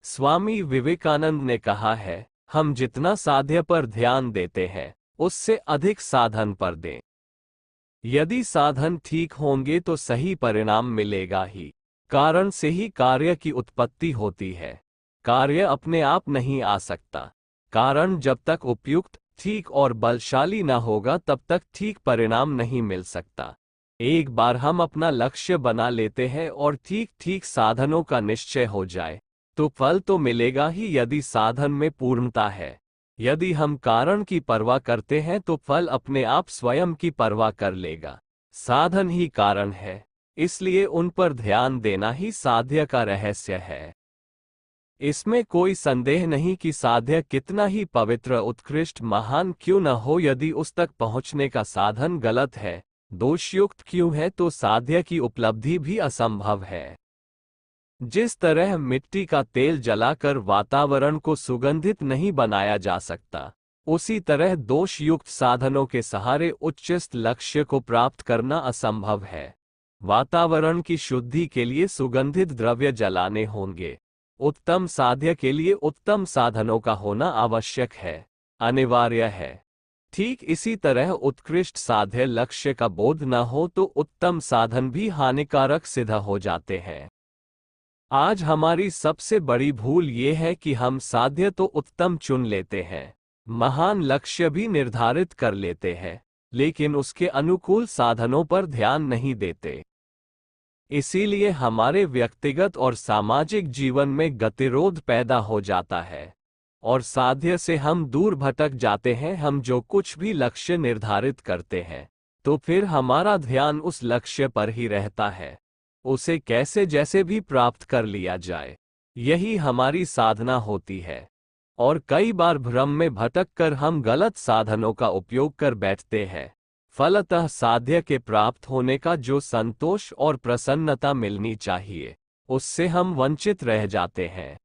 स्वामी विवेकानंद ने कहा है, हम जितना साध्य पर ध्यान देते हैं उससे अधिक साधन पर दें। यदि साधन ठीक होंगे तो सही परिणाम मिलेगा ही। कारण से ही कार्य की उत्पत्ति होती है। कार्य अपने आप नहीं आ सकता। कारण जब तक उपयुक्त, ठीक और बलशाली न होगा तब तक ठीक परिणाम नहीं मिल सकता। एक बार हम अपना लक्ष्य बना लेते हैं और ठीक ठीक साधनों का निश्चय हो जाए तो फल तो मिलेगा ही यदि साधन में पूर्णता है। यदि हम कारण की परवाह करते हैं तो फल अपने आप स्वयं की परवाह कर लेगा। साधन ही कारण है, इसलिए उन पर ध्यान देना ही साध्य का रहस्य है। इसमें कोई संदेह नहीं कि साध्य कितना ही पवित्र, उत्कृष्ट, महान क्यों न हो, यदि उस तक पहुंचने का साधन गलत है, दोषयुक्त क्यों है, तो साध्य की उपलब्धि भी असंभव है। जिस तरह मिट्टी का तेल जलाकर वातावरण को सुगंधित नहीं बनाया जा सकता, उसी तरह दोषयुक्त साधनों के सहारे उच्चतम लक्ष्य को प्राप्त करना असंभव है। वातावरण की शुद्धि के लिए सुगंधित द्रव्य जलाने होंगे। उत्तम साध्य के लिए उत्तम साधनों का होना आवश्यक है, अनिवार्य है। ठीक इसी तरह उत्कृष्ट साध्य लक्ष्य का बोध न हो तो उत्तम साधन भी हानिकारक सिद्ध हो जाते हैं। आज हमारी सबसे बड़ी भूल ये है कि हम साध्य तो उत्तम चुन लेते हैं, महान लक्ष्य भी निर्धारित कर लेते हैं, लेकिन उसके अनुकूल साधनों पर ध्यान नहीं देते। इसीलिए हमारे व्यक्तिगत और सामाजिक जीवन में गतिरोध पैदा हो जाता है और साध्य से हम दूर भटक जाते हैं। हम जो कुछ भी लक्ष्य निर्धारित करते हैं तो फिर हमारा ध्यान उस लक्ष्य पर ही रहता है। उसे कैसे जैसे भी प्राप्त कर लिया जाए, यही हमारी साधना होती है। और कई बार भ्रम में भटक कर हम गलत साधनों का उपयोग कर बैठते हैं। फलतः साध्य के प्राप्त होने का जो संतोष और प्रसन्नता मिलनी चाहिए, उससे हम वंचित रह जाते हैं।